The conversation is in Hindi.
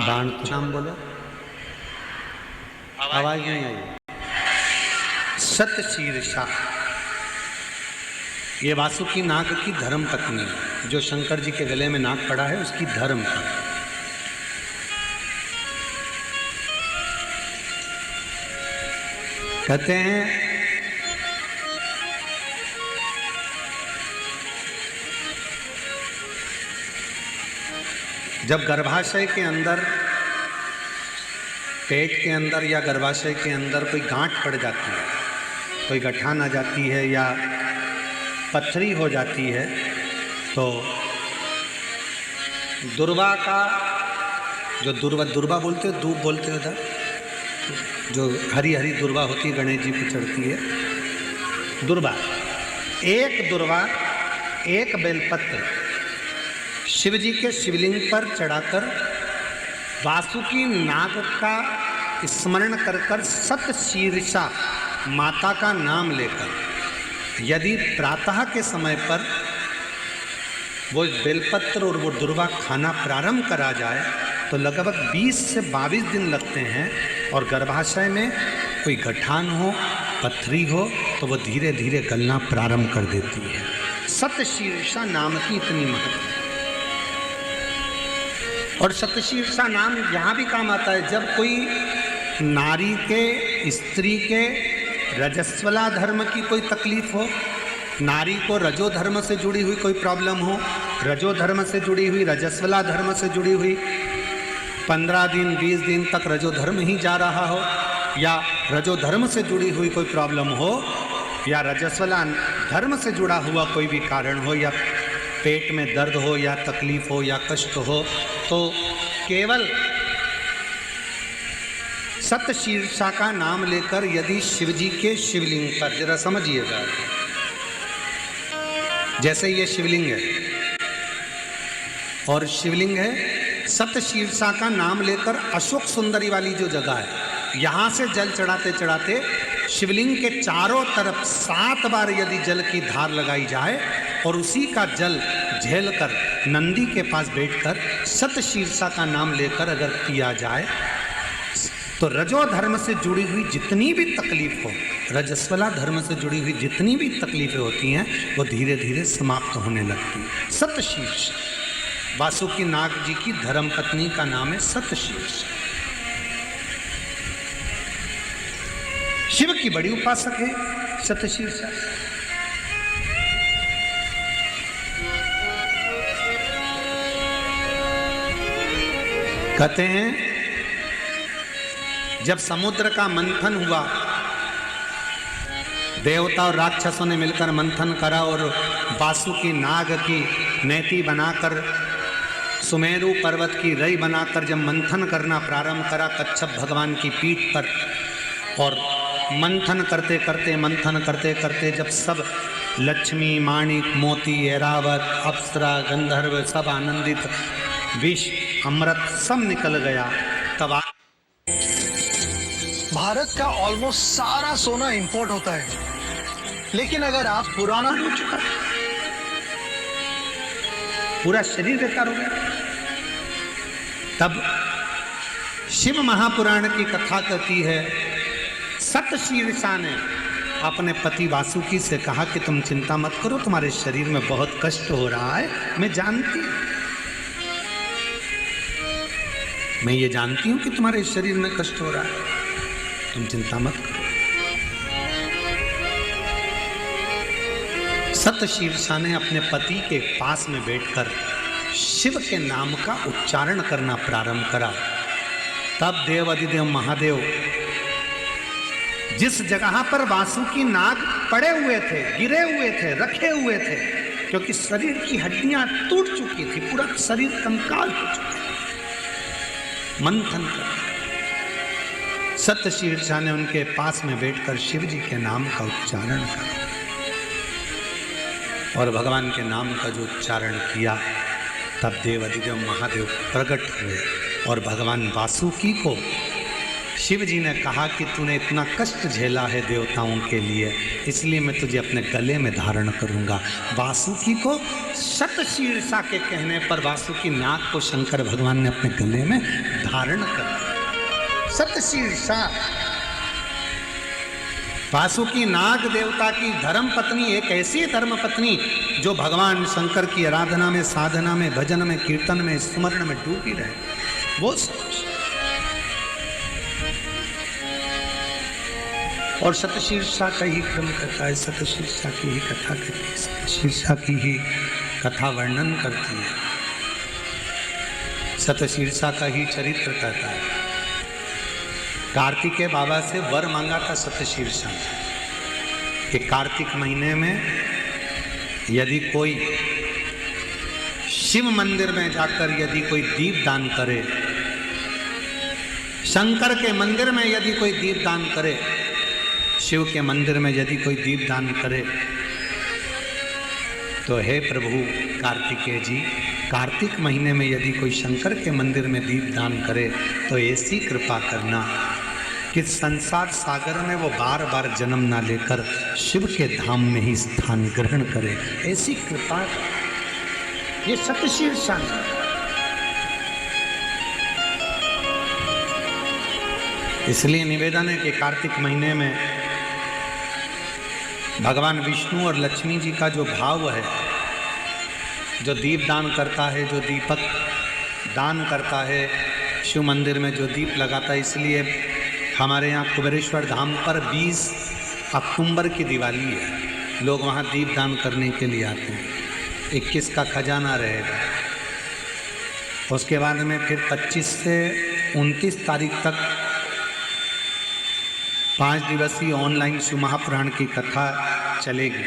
बाण नाम बोलो, आवाज नहीं आई। सतशीर्षा, ये वासुकी नाग की धर्म पत्नी है। जो शंकर जी के गले में नाग पड़ा है उसकी धर्म पत्नी। कहते हैं जब गर्भाशय के अंदर, पेट के अंदर या गर्भाशय के अंदर कोई गांठ पड़ जाती है, कोई गठान आ जाती है या पथरी हो जाती है, तो दुर्वा का जो दुर्वा बोलते हो, दूब बोलते हो उधर, जो हरी हरी दुर्वा होती है, गणेश जी पे चढ़ती है दुर्वा, एक दुर्वा, एक बेलपत्र शिव जी के शिवलिंग पर चढ़ाकर वासुकी नाग का स्मरण कर कर सतशीर्षा माता का नाम लेकर यदि प्रातः के समय पर वो बेलपत्र और वो दुर्वा खाना प्रारंभ करा जाए तो लगभग 20 से 22 दिन लगते हैं, और गर्भाशय में कोई गठान हो, पथरी हो तो वो धीरे धीरे गलना प्रारंभ कर देती है। सतशीर्षा नाम की इतनी महत्व। और सतशीर्षा नाम यहाँ भी काम आता है जब कोई नारी के, स्त्री के रजस्वला धर्म की कोई तकलीफ हो, नारी को रजो धर्म से जुड़ी हुई कोई प्रॉब्लम हो, रजो धर्म से जुड़ी हुई, रजस्वला धर्म से जुड़ी हुई, 15 दिन 20 दिन तक रजो धर्म ही जा रहा हो, या रजो धर्म से जुड़ी हुई कोई प्रॉब्लम हो, या रजस्वला धर्म से जुड़ा हुआ कोई भी कारण हो, या पेट में दर्द हो, या तकलीफ हो, या कष्ट हो, तो केवल सतशीर्षा का नाम लेकर यदि शिवजी के शिवलिंग पर, जरा समझिएगा, जैसे ये शिवलिंग है और शिवलिंग है, सतशीर्षा का नाम लेकर अशोक सुंदरी वाली जो जगह है, यहाँ से जल चढ़ाते चढ़ाते शिवलिंग के चारों तरफ 7 बार यदि जल की धार लगाई जाए और उसी का जल झेलकर नंदी के पास बैठकर सतशीर्षा का नाम लेकर अगर किया जाए तो रजो धर्म से जुड़ी हुई जितनी भी तकलीफ हो, रजस्वला धर्म से जुड़ी हुई जितनी भी तकलीफें होती हैं वो धीरे धीरे समाप्त होने लगती है। सतशीर्षा, वासुकी नाग जी की धर्म पत्नी का नाम है सतशीर्षा। शिव की बड़ी उपासक है सतशीर्षा। कहते हैं जब समुद्र का मंथन हुआ, देवता और राक्षसों ने मिलकर मंथन करा और वासुकी नाग की नेति बनाकर, सुमेरु पर्वत की रई बनाकर जब मंथन करना प्रारंभ करा कच्छप भगवान की पीठ पर, और मंथन करते करते जब सब लक्ष्मी, माणिक, मोती, ऐरावत, अप्सरा, गंधर्व सब आनंदित, विष, अमृत सब निकल गया, तब भारत का ऑलमोस्ट सारा सोना इंपोर्ट होता है, लेकिन अगर आप पुराना हो चुका, पूरा शरीर बेकार हो गया, तब शिव महापुराण की कथा कहती है सतशीर्षा ने अपने पति वासुकी से कहा कि तुम चिंता मत करो, तुम्हारे शरीर में बहुत कष्ट हो रहा है, मैं जानती हूं, मैं ये जानती हूं कि तुम्हारे शरीर में कष्ट हो रहा है, तुम चिंता मत करो। सतशीर्षा ने अपने पति के पास में बैठकर शिव के नाम का उच्चारण करना प्रारंभ करा। तब देव अधिदेव महादेव जिस जगह पर वासुकी नाग पड़े हुए थे, गिरे हुए थे, रखे हुए थे, क्योंकि शरीर की हड्डियां टूट चुकी थी, पूरा शरीर कंकाल हो चुका, मंथन कर सतशीर्षा ने उनके पास में बैठकर शिव जी के नाम का उच्चारण करा, और भगवान के नाम का जो उच्चारण किया तब देव अधिदेव महादेव प्रकट हुए और भगवान वासुकी को शिव जी ने कहा कि तूने इतना कष्ट झेला है देवताओं के लिए, इसलिए मैं तुझे अपने गले में धारण करूंगा। वासुकी को शतशीर्षा के कहने पर वासुकी नाग को शंकर भगवान ने अपने गले में धारण कर। शतशीर्षा वासुकी नाग देवता की धर्म पत्नी, एक ऐसी धर्म पत्नी जो भगवान शंकर की आराधना में, साधना में, भजन में, कीर्तन में, स्मरण में डूबी रहे। वो और शतशीर्षा का ही क्रम करता है, शतशीर्षा की ही कथा करती है, शतशीर्षा की ही कथा वर्णन करती है, शतशीर्षा का ही चरित्र कहता है। कार्तिकेय बाबा से वर मांगा था शतशीर्षा कि कार्तिक महीने में यदि कोई शिव मंदिर में जाकर यदि कोई दीप दान करे, शंकर के मंदिर में यदि कोई दीप दान करे, शिव के मंदिर में यदि कोई दीप दान करे, तो हे प्रभु कार्तिकेय जी, कार्तिक महीने में यदि कोई शंकर के मंदिर में दीप दान करे तो ऐसी कृपा करना कि संसार सागर में वो बार बार जन्म ना लेकर शिव के धाम में ही स्थान ग्रहण करे, ऐसी कृपा। ये शतशीर्षा है। इसलिए निवेदन है कि कार्तिक महीने में भगवान विष्णु और लक्ष्मी जी का जो भाव है, जो दीप दान करता है, जो दीपक दान करता है, शिव मंदिर में जो दीप लगाता है, इसलिए हमारे यहाँ कुबेरेश्वर धाम पर 20 अक्टूबर की दिवाली है, लोग वहाँ दीप दान करने के लिए आते हैं। 21 का खजाना रहेगा, उसके बाद में फिर 25 से 29 तारीख तक 5 दिवसीय ऑनलाइन शिव महापुराण की कथा चलेगी।